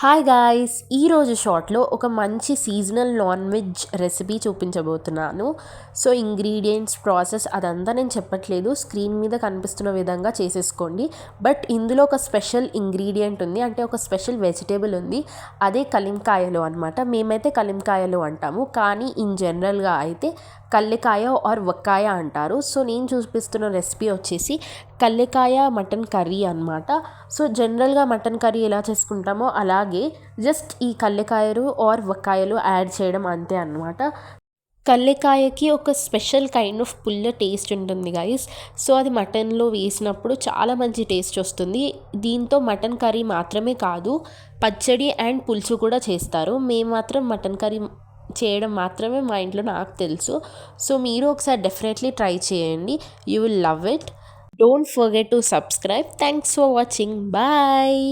Hi guys, ఈరోజు షార్ట్లో ఒక మంచి సీజనల్ నాన్ వెజ్ రెసిపీ చూపించబోతున్నాను. సో ఇంగ్రీడియంట్స్ ప్రాసెస్ అదంతా నేను చెప్పట్లేదు, స్క్రీన్ మీద కనిపిస్తున్న విధంగా చేసేసుకోండి. బట్ ఇందులో ఒక స్పెషల్ ఇంగ్రీడియంట్ ఉంది, అంటే ఒక స్పెషల్ వెజిటేబుల్ ఉంది. అదే కలింకాయలు అనమాట. మేమైతే కలింకాయలు అంటాము, కానీ ఇన్ జనరల్గా అయితే కల్లెకాయ ఆర్ వక్కాయ అంటారు. సో నేను చూపిస్తున్న రెసిపీ వచ్చేసి కల్లెకాయ మటన్ కర్రీ అనమాట. సో జనరల్గా మటన్ కర్రీ ఎలా చేసుకుంటామో అలాగే జస్ట్ ఈ కల్లెకాయలు ఆర్ వక్కాయలు యాడ్ చేయడం అంతే అనమాట. కల్లెకాయకి ఒక స్పెషల్ కైండ్ ఆఫ్ పుల్ల టేస్ట్ ఉంటుంది గైస్. సో అది మటన్లో వేసినప్పుడు చాలా మంచి టేస్ట్ వస్తుంది. దీంతో మటన్ కర్రీ మాత్రమే కాదు, పచ్చడి అండ్ పులుసు కూడా చేస్తారు. మేము మాత్రం మటన్ కర్రీ చేయడం మాత్రమే మా ఇంట్లో నాకు తెలుసు. సో మీరు ఒకసారి డెఫినెట్లీ ట్రై చేయండి, you will love it. Don't forget to subscribe. Thanks for watching. Bye.